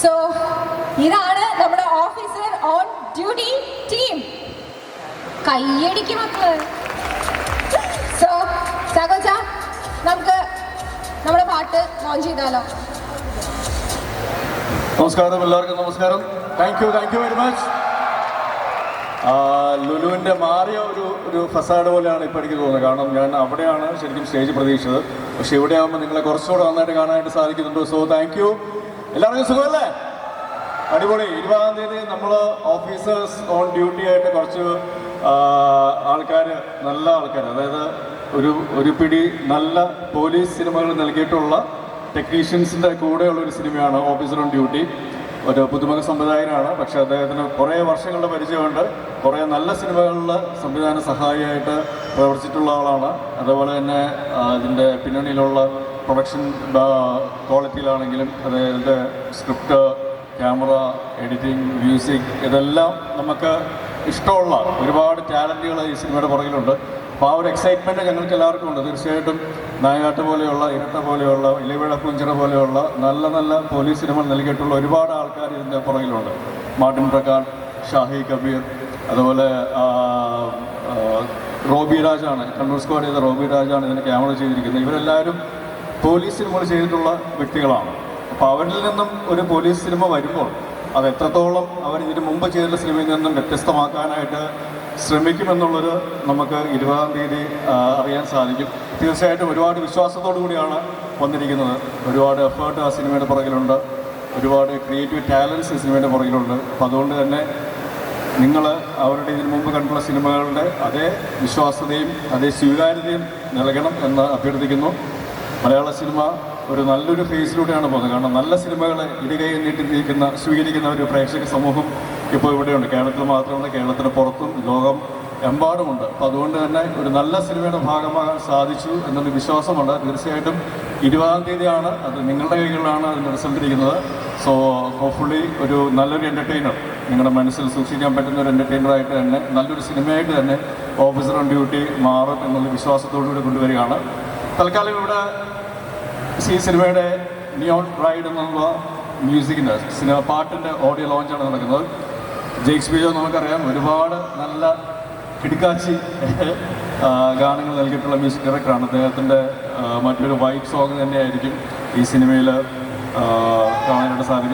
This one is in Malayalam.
സോ ഇതാണ് നമ്മുടെ ഓഫീസർ ഓൺ ഡ്യൂട്ടി ടീം. കയ്യടിക്ക് മക്കള്. സോ സാഗോച്ച, നമുക്ക് നമ്മുടെ പാട്ട് ലോഞ്ച് ചെയ്താലോ? നമസ്കാരം, എല്ലാവർക്കും നമസ്കാരം. Thank you very much. ലുലുവിൻ്റെ മാറിയ ഒരു ഫസാഡ് പോലെയാണ് ഇപ്പോൾ എനിക്ക് തോന്നുന്നത്. കാരണം ഞാൻ അവിടെയാണ് ശരിക്കും സ്റ്റേജ് പ്രതീക്ഷിച്ചത്. പക്ഷേ ഇവിടെ ആകുമ്പോൾ നിങ്ങളെ കുറച്ചുകൂടെ നന്നായിട്ട് കാണാനായിട്ട് സാധിക്കുന്നുണ്ട്. So thank you. എല്ലാവർക്കും സുഖമല്ലേ? അടിപൊളി. 20-ാം തീയതി നമ്മൾ ഓഫീസേഴ്സ് ഓൺ ഡ്യൂട്ടി ആയിട്ട് കുറച്ച് ആൾക്കാർ, നല്ല ആൾക്കാർ, അതായത് ഒരു പിടി നല്ല പോലീസ് സിനിമകൾ നൽകിയിട്ടുള്ള ടെക്നീഷ്യൻസിൻ്റെ കൂടെയുള്ളൊരു സിനിമയാണ് ഓഫീസർ ഓൺ ഡ്യൂട്ടി. ഒരു പുതുമുഖ സംവിധായകനാണ്, പക്ഷേ അദ്ദേഹത്തിന് കുറേ വർഷങ്ങളുടെ പരിചയമുണ്ട്. കുറേ നല്ല സിനിമകളിൽ സംവിധാന സഹായിയായിട്ട് പ്രവർത്തിച്ചിട്ടുള്ള ആളാണ്. അതുപോലെ തന്നെ ഇതിൻ്റെ പിന്നണിയിലുള്ള പ്രൊഡക്ഷൻ ക്വാളിറ്റിയിലാണെങ്കിലും അദ്ദേഹത്തിൻ്റെ സ്ക്രിപ്റ്റ്, ക്യാമറ, എഡിറ്റിംഗ്, മ്യൂസിക്, ഇതെല്ലാം നമുക്ക് ഇഷ്ടമുള്ള ഒരുപാട് ടാലൻറ്റുകൾ ഈ സിനിമയുടെ പുറകിലുണ്ട്. അപ്പോൾ ആ ഒരു എക്സൈറ്റ്മെൻറ്റ് ഞങ്ങൾക്ക് എല്ലാവർക്കും ഉണ്ട്. തീർച്ചയായിട്ടും നായാട്ട് പോലെയുള്ള, ഇരട്ട പോലെയുള്ള, ഇലവിഴ പൂഞ്ചിറ പോലെയുള്ള നല്ല നല്ല പോലീസ് സിനിമകൾ നൽകിയിട്ടുള്ള ഒരുപാട് ആൾക്കാർ ഇതിൻ്റെ പുറകിലുണ്ട്. മാർട്ടിൻ പ്രകാശ്, ഷാഹി കബീർ, അതുപോലെ റോബി രാജാണ്, കണ്ണൂർ സ്ക്വാഡ് ചെയ്ത റോബി രാജാണ് ഇതിന് ക്യാമറ ചെയ്തിരിക്കുന്നത്. ഇവരെല്ലാവരും പോലീസ് സിനിമകൾ ചെയ്തിട്ടുള്ള വ്യക്തികളാണ്. അപ്പോൾ അവരിൽ നിന്നും ഒരു പോലീസ് സിനിമ വരുമ്പോൾ അത് എത്രത്തോളം അവർ ഇതിന് മുമ്പ് ചെയ്തിട്ടുള്ള സിനിമയിൽ നിന്നും വ്യത്യസ്തമാക്കാനായിട്ട് ശ്രമിക്കുമെന്നുള്ളത് നമുക്ക് 20-ാം തീയതി അറിയാൻ സാധിക്കും. തീർച്ചയായിട്ടും ഒരുപാട് വിശ്വാസത്തോടു കൂടിയാണ് വന്നിരിക്കുന്നത്. ഒരുപാട് എഫേർട്ട് ആ സിനിമയുടെ പുറകിലുണ്ട്. ഒരുപാട് ക്രിയേറ്റീവ് ടാലൻസ് ഈ സിനിമയുടെ പുറകിലുണ്ട്. അപ്പോൾ അതുകൊണ്ട് തന്നെ നിങ്ങൾ അവരുടെ ഇതിനു മുമ്പ് കണ്ടുള്ള സിനിമകളുടെ അതേ വിശ്വാസ്യതയും അതേ സ്വീകാര്യതയും നൽകണം എന്ന് അഭ്യർത്ഥിക്കുന്നു. മലയാള സിനിമ ഒരു നല്ലൊരു ഫേസിലൂടെയാണ് പോകുന്നത്. കാരണം നല്ല സിനിമകളെ ഇടുകൈ നീട്ടിയിരിക്കുന്ന സ്വീകരിക്കുന്ന ഒരു പ്രേക്ഷക സമൂഹം ഇപ്പോൾ ഇവിടെയുണ്ട്. കേരളത്തിൽ മാത്രമല്ല, കേരളത്തിന് പുറത്തും ലോകം എമ്പാടുമുണ്ട്. അപ്പോൾ അതുകൊണ്ട് തന്നെ ഒരു നല്ല സിനിമയുടെ ഭാഗമാകാൻ സാധിച്ചു എന്നൊരു വിശ്വാസമുണ്ട്. തീർച്ചയായിട്ടും 20-ാം തീയതിയാണ്, അത് നിങ്ങളുടെ കൈകളിലാണ് അതിൻ്റെ റിസൾട്ട് ഇരിക്കുന്നത്. സോ ഹോപ്പ്ഫുള്ളി ഒരു നല്ലൊരു എൻ്റർടൈനർ, നിങ്ങളുടെ മനസ്സിൽ സൂക്ഷിക്കാൻ പറ്റുന്ന ഒരു എൻ്റർടൈനറായിട്ട് തന്നെ, നല്ലൊരു സിനിമയായിട്ട് തന്നെ ഓഫീസർ ഓൺ ഡ്യൂട്ടി മാറും എന്നുള്ള വിശ്വാസത്തോടുകൂടി കൊണ്ടുവരികയാണ്. തൽക്കാലം ഇവിടെ ഈ സിനിമയുടെ നിയോൺ റൈഡ് എന്നുള്ള മ്യൂസിക്കിൻ്റെ സിനിമ പാട്ടിൻ്റെ ഓഡിയോ ലോഞ്ചാണ് നടക്കുന്നത്. ജെയ്ക്സ് ബിജോ നമുക്കറിയാം, ഒരുപാട് നല്ല കിടുക്കാച്ചി ഗാനങ്ങൾ നൽകിയിട്ടുള്ള മ്യൂസിക് ഡയറക്ടറാണ്. അദ്ദേഹത്തിൻ്റെ മറ്റൊരു വൈബ് സോങ് തന്നെയായിരിക്കും ഈ സിനിമയിൽ കാണാനായിട്ട് സാധിക്കുന്നത്.